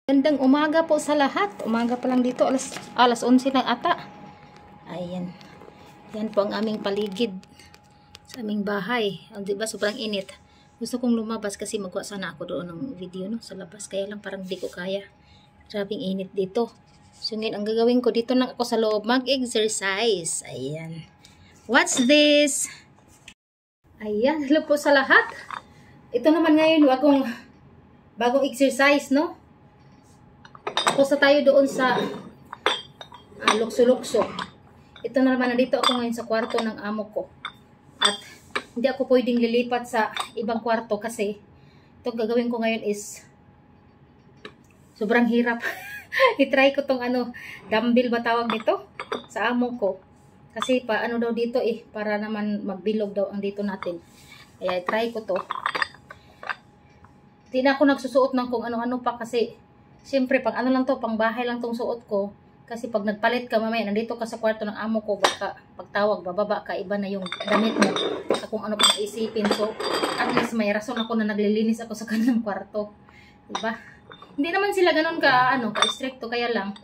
Gandang umaga po sa lahat. Umaga pa lang dito. Alas 11 ng ata. Ayan. Yan po ang aming paligid sa aming bahay. Diba sobrang init. Gusto kong lumabas kasi magwa sana ako doon ng video no, sa labas. Kaya lang parang di ko kaya. Grabing init dito. So ngayon ang gagawin ko dito lang ako sa loob mag-exercise. Ayan. What's this? Ayan. Hello po sa lahat. Ito naman ngayon bagong exercise no. Pusa tayo doon sa lukso-lukso. Ito na naman, nandito ako ngayon sa kwarto ng amo ko. At hindi ako pwedeng lilipat sa ibang kwarto kasi itong gagawin ko ngayon is sobrang hirap. I-try ko tong dumbbell ba tawag nito sa amo ko. Kasi daw dito para naman magbilog daw ang dito natin. Kaya i-try ko to. Hindi na ako nagsusuot ng kung ano-ano pa kasi siyempre, pang lang to, pang bahay lang tong suot ko. Kasi pag nagpalit ka mamaya, nandito ka sa kwarto ng amo ko, baka pagtawag, bababa ka, iba na yung damit mo. Baka kung ano pang isipin. So, at least may rason ako na naglilinis ako sa kanilang kwarto. Diba? Hindi naman sila ganun ka-stricto, kaya lang,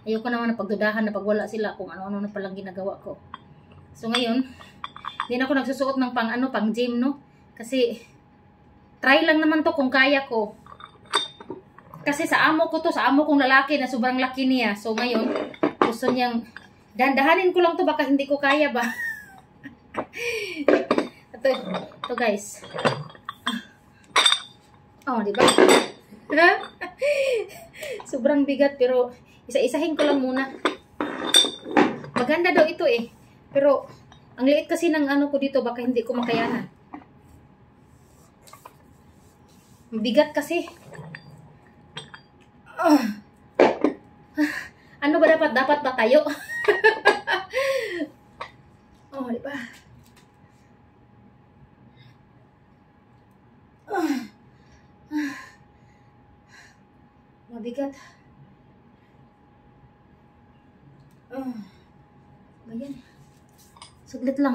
ayoko naman na pagdudahan na pag wala sila kung ano-ano na palang ginagawa ko. So, ngayon, hindi na ako nagsusuot ng pang gym, no? Kasi, try lang naman to kung kaya ko. Kasi sa amo kong lalaki na sobrang laki niya. So ngayon, gusto niyang dahan-dahanin ko lang to, baka hindi ko kaya ba. ito guys. Oh, di ba? Sobrang bigat pero isa-isahin ko lang muna. Maganda daw ito Pero ang liit kasi ng ko dito, baka hindi ko makayanan. Bigat kasi. Ano ba dapat ba tayo? Oh, di ba? Mabigat. Ayan. Saglit lang.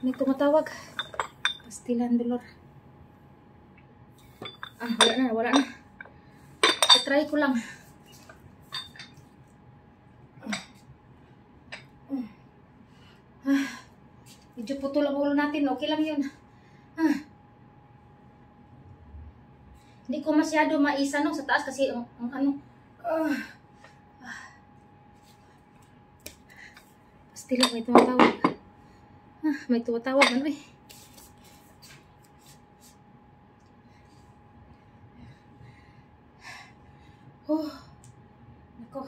May tumatawag. Pastilan dolor. Wala na. I-try ko lang. Medyo putol ang ulo natin. Okay lang yun. Hindi ko masyado maisa sa taas kasi Pastila, may tumatawag. May tumatawag. Nako.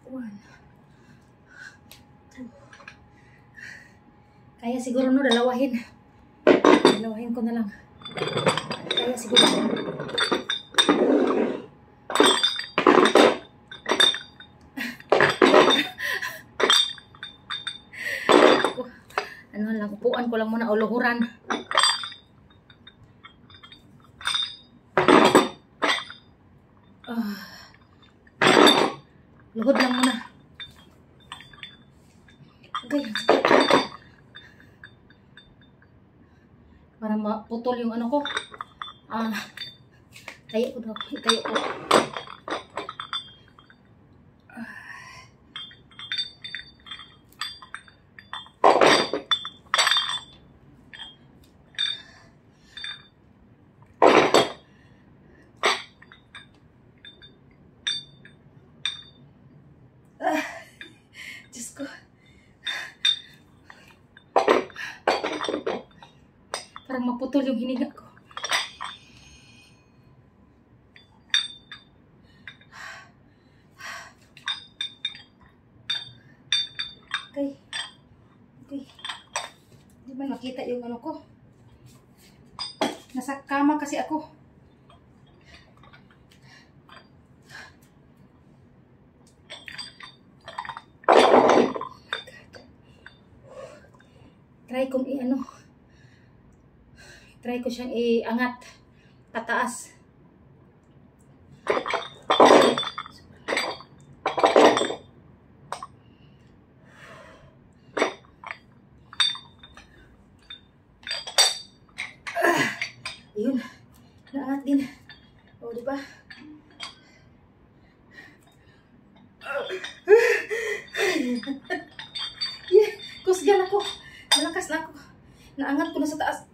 1, 2. Kaya siguro dalawahin ko na lang. Kaya siguro. Upuan ko lang muna o luhuran. Luhod lang muna. Okay. Para maputol yung ko. Tayo ko daw. Tayo ko. Diyos ko. Parang maputol yung hininga ko. Okay. Hindi ba nakita yung ko? Nasa kama kasi ako. Try ko siyang iangat pataas. Ayun. Lahat. angat din. O, diba? Yeah, kusgan ako. Malakas na ako. Naangat ko na sa taas.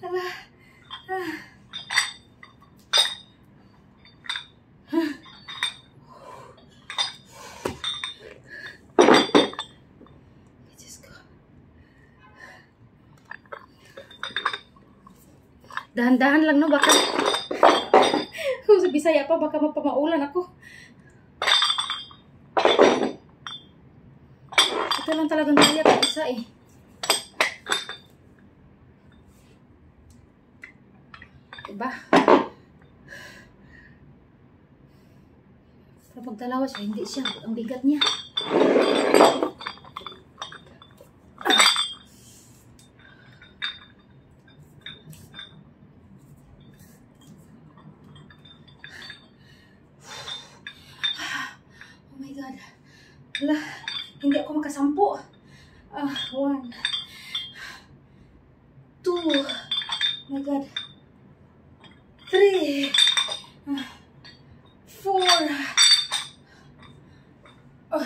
Hala. Dahan-dahan lang, no? Baka kung sa Bisaya pa, baka mapamaulan ako. Ito lang talagang kaya ko isa eh. Diba? Kapag dalawa siya, hindi siya. Ang bigat niya. Oh my God. Wala. Hindi ako makasampo. 1, 2, oh my God. 3, 4, 5.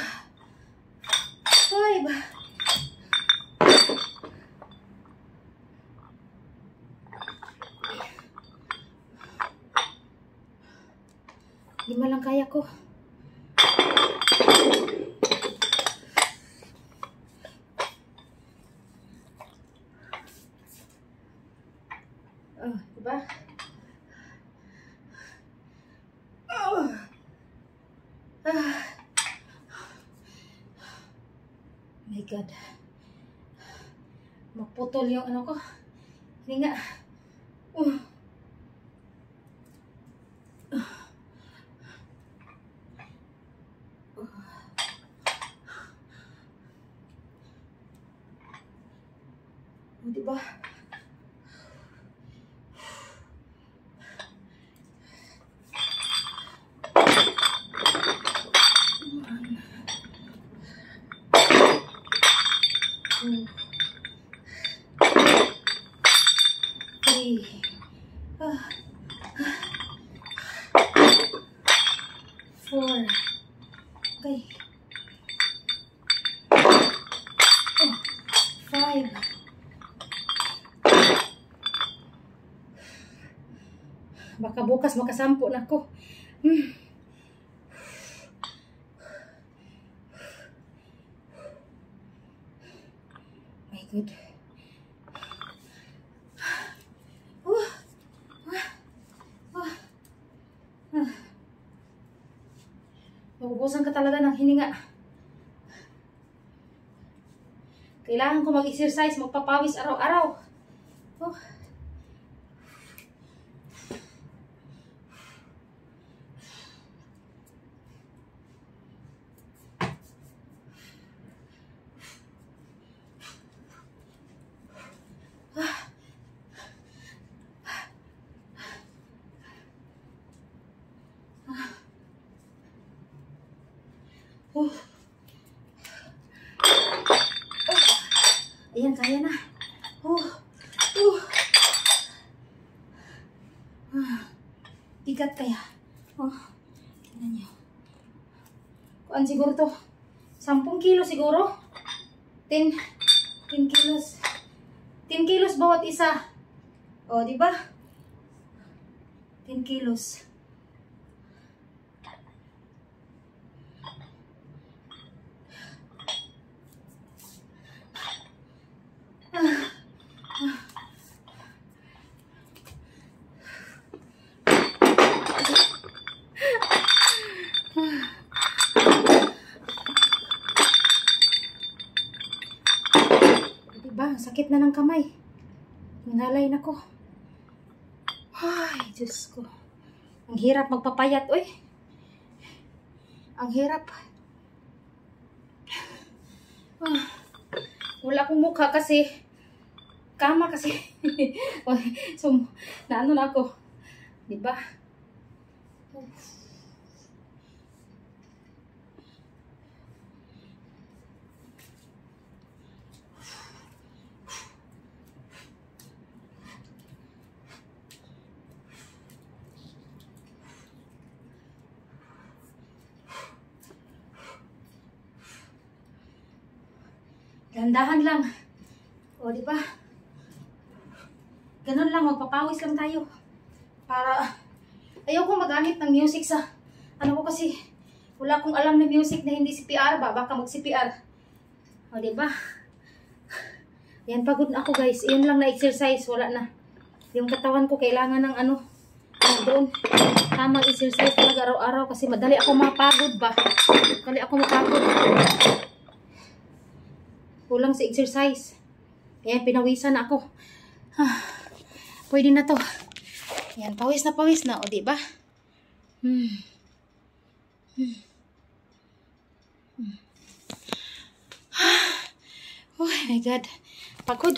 Lima lang kaya ko. Diba? My God. Maputol yung ano ko. Hindi nga. Diba? Four. Okay. 5. Baka bukas makasampo na ako. My God. Naubusan ka talaga ng hininga. Kailangan ko mag-exercise, magpapawis araw-araw. Ayan, kaya na. Bigat kaya. Tignan nyo. Kuan siguro to. 10 kilo siguro. 10 kilos. 10 kilos bawat isa. O, diba? 10 kilos. Diba? Sakit na ng kamay. Nangalay na ko. Ay, Diyos ko. Ang hirap magpapayat, oy. Ang hirap. Wala akong mukha kasi kama kasi. So, naano na ako. Diba? Dahan-dahan lang. O, di ba? Ganun lang, magpapawis lang tayo. Para, ayaw ko magamit ng music sa, ano ko kasi, wala akong alam na music na hindi CPR ba? Baka mag-CPR. O, di ba? Yan, pagod na ako guys. Yun lang na exercise, wala na. Yung katawan ko kailangan ng ano, doon. Tamang exercise talaga araw-araw kasi madali ako mapagod ba? Madali ako mapagod. Kulang sa exercise. Ayan, pinawisan na ako. Pwede na to. Ayan, pawis na. O, diba? Oh my God. Pagod.